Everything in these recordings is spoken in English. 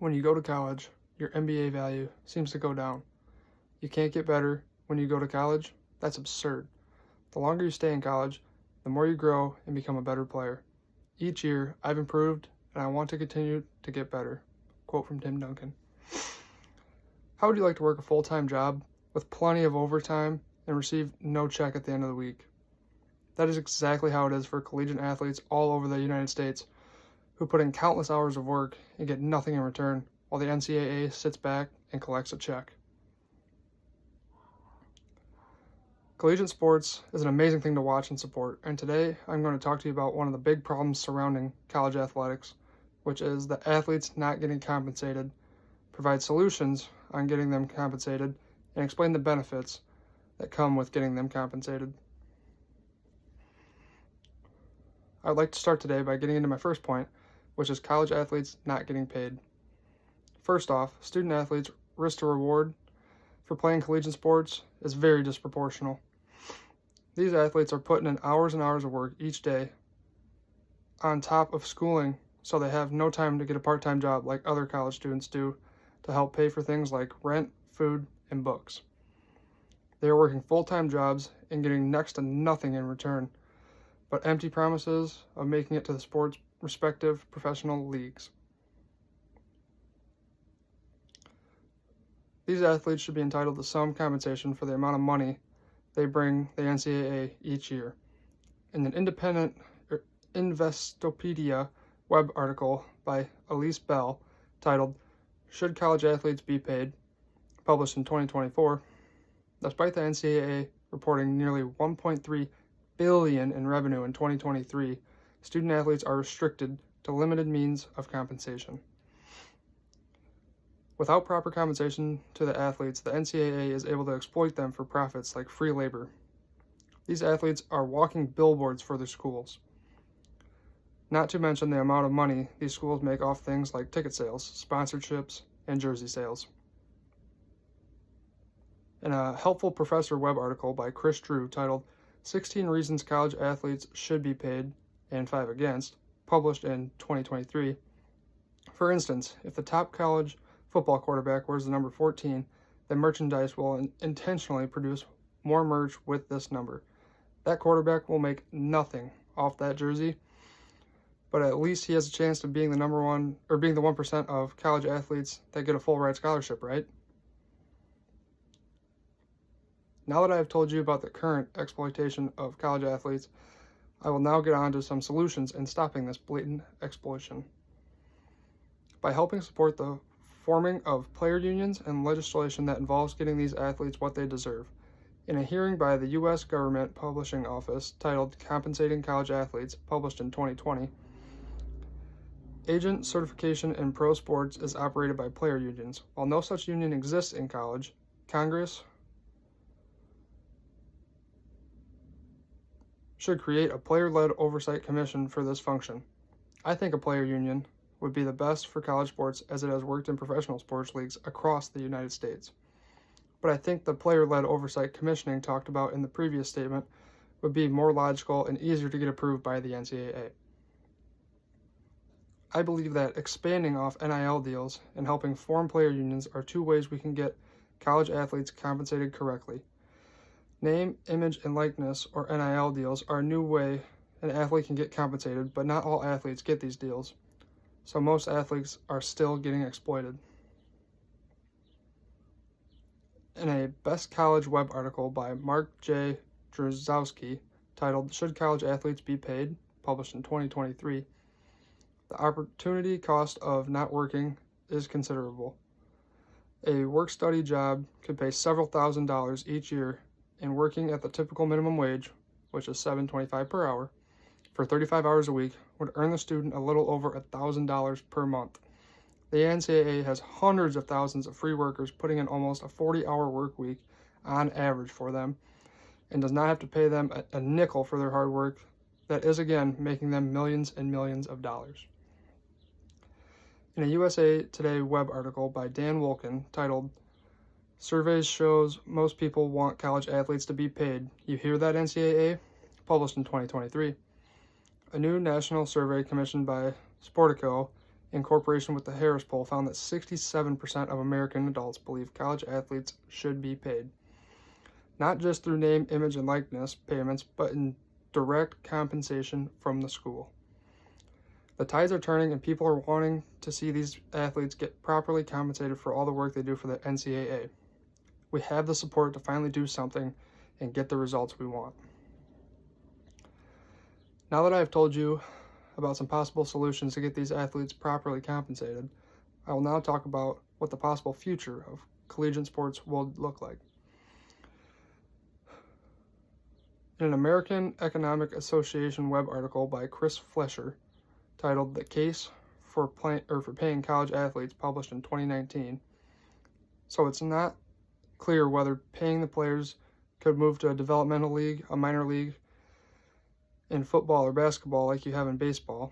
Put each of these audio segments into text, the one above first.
When you go to college, your MBA value seems to go down. You can't get better when you go to college? That's absurd. The longer you stay in college, the more you grow and become a better player. Each year, I've improved, and I want to continue to get better. Quote from Tim Duncan. How would you like to work a full-time job with plenty of overtime and receive no check at the end of the week? That is exactly how it is for collegiate athletes all over the United States who put in countless hours of work and get nothing in return, while the NCAA sits back and collects a check. Collegiate sports is an amazing thing to watch and support, and today I'm going to talk to you about one of the big problems surrounding college athletics, which is the athletes not getting compensated, provide solutions on getting them compensated, and explain the benefits that come with getting them compensated. I'd like to start today by getting into my first point, which is college athletes not getting paid. First off, student athletes' risk to reward for playing collegiate sports is very disproportional. These athletes are putting in hours and hours of work each day on top of schooling, so they have no time to get a part-time job like other college students do to help pay for things like rent, food, and books. They are working full-time jobs and getting next to nothing in return, but empty promises of making it to the sport's respective professional leagues. These athletes should be entitled to some compensation for the amount of money they bring the NCAA each year. In an independent Investopedia web article by Elise Bell titled "Should College Athletes Be Paid?" published in 2024, despite the NCAA reporting nearly $1.3 billion in revenue in 2023, student athletes are restricted to limited means of compensation. Without proper compensation to the athletes, the NCAA is able to exploit them for profits like free labor. These athletes are walking billboards for their schools. Not to mention the amount of money these schools make off things like ticket sales, sponsorships, and jersey sales. In a Helpful Professor web article by Chris Drew titled 16 Reasons College Athletes Should Be Paid and 5 Against, published in 2023. For instance, if the top college football quarterback wears the number 14, then merchandise will intentionally produce more merch with this number. That quarterback will make nothing off that jersey, but at least he has a chance of being the number one, or being the 1% of college athletes that get a full ride scholarship, right? Now that I have told you about the current exploitation of college athletes, I will now get on to some solutions in stopping this blatant exploitation. By helping support the forming of player unions and legislation that involves getting these athletes what they deserve. In a hearing by the U.S. Government Publishing Office titled Compensating College Athletes, published in 2020, agent certification in pro sports is operated by player unions. While no such union exists in college, Congress should create a player-led oversight commission for this function. I think a player union would be the best for college sports as it has worked in professional sports leagues across the United States. But I think the player-led oversight commissioning talked about in the previous statement would be more logical and easier to get approved by the NCAA. I believe that expanding off NIL deals and helping form player unions are two ways we can get college athletes compensated correctly. Name, image, and likeness, or NIL deals, are a new way an athlete can get compensated, but not all athletes get these deals. So most athletes are still getting exploited. In a Best College web article by Mark J. Drozowski titled Should College Athletes Be Paid?, published in 2023, the opportunity cost of not working is considerable. A work-study job could pay several $1,000s each year, and working at the typical minimum wage, which is $7.25 per hour, for 35 hours a week would earn the student a little over $1,000 per month. The NCAA has hundreds of thousands of free workers putting in almost a 40-hour work week on average for them, and does not have to pay them a nickel for their hard work. That is, again, making them millions and millions of dollars. In a USA Today web article by Dan Wolkin titled Surveys Shows Most People Want College Athletes to Be Paid. You hear that, NCAA? Published in 2023. A new national survey commissioned by Sportico in cooperation with the Harris poll, found that 67% of American adults believe college athletes should be paid, not just through name, image, and likeness payments, but in direct compensation from the school. The tides are turning, and people are wanting to see these athletes get properly compensated for all the work they do for the NCAA. We have the support to finally do something and get the results we want. Now that I have told you about some possible solutions to get these athletes properly compensated, I will now talk about what the possible future of collegiate sports will look like. In an American Economic Association web article by Chris Flesher titled "The Case for Paying College Athletes," published in 2019, so it's not clear whether paying the players could move to a developmental league, a minor league, in football or basketball like you have in baseball.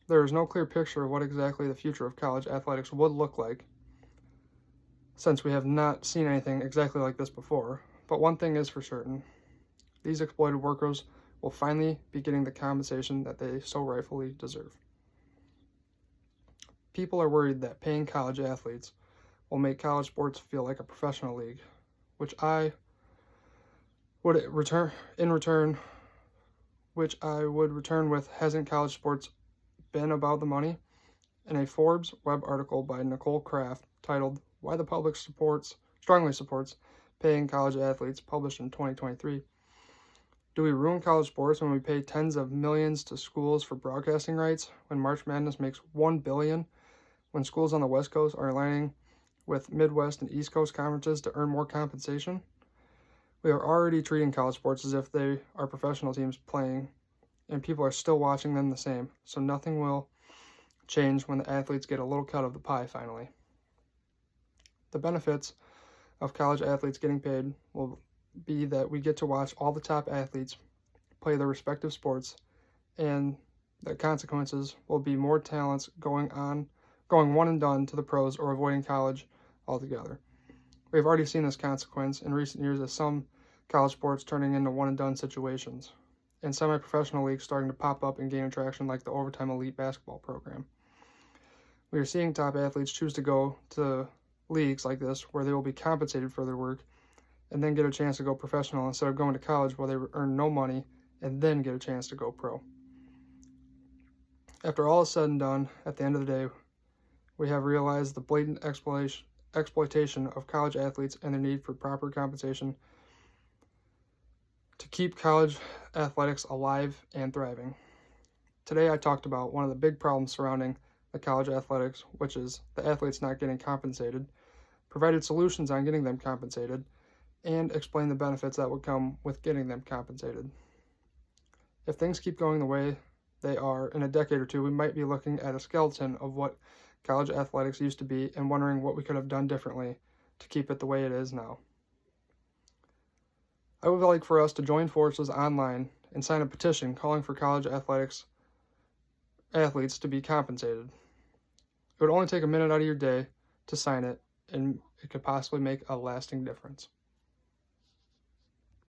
There is no clear picture of what exactly the future of college athletics would look like, since we have not seen anything exactly like this before. But one thing is for certain: these exploited workers will finally be getting the compensation that they so rightfully deserve. People are worried that paying college athletes will make college sports feel like a professional league, which I would return with, hasn't college sports been about the money? In a Forbes web article by Nicole Kraft titled "Why the Public Strongly Supports Paying College Athletes," published in 2023, do we ruin college sports when we pay tens of millions to schools for broadcasting rights, when March Madness makes $1 billion, when schools on the West Coast are aligning with Midwest and East Coast conferences to earn more compensation? We are already treating college sports as if they are professional teams playing, and people are still watching them the same, so nothing will change when the athletes get a little cut of the pie finally. The benefits of college athletes getting paid will be that we get to watch all the top athletes play their respective sports, and the consequences will be more talents going one and done to the pros or avoiding college altogether. We have already seen this consequence in recent years, as some college sports turning into one and done situations, and semi-professional leagues starting to pop up and gain attraction, like the Overtime Elite basketball program. We are seeing top athletes choose to go to leagues like this, where they will be compensated for their work, and then get a chance to go professional instead of going to college where they earn no money and then get a chance to go pro. After all is said and done, at the end of the day, we have realized the blatant exploitation of college athletes and their need for proper compensation to keep college athletics alive and thriving. Today I talked about one of the big problems surrounding the college athletics, which is the athletes not getting compensated, provided solutions on getting them compensated, and explained the benefits that would come with getting them compensated. If things keep going the way they are, in a decade or two, we might be looking at a skeleton of what college athletics used to be and wondering what we could have done differently to keep it the way it is now. I would like for us to join forces online and sign a petition calling for college athletes to be compensated. It would only take a minute out of your day to sign it, and it could possibly make a lasting difference.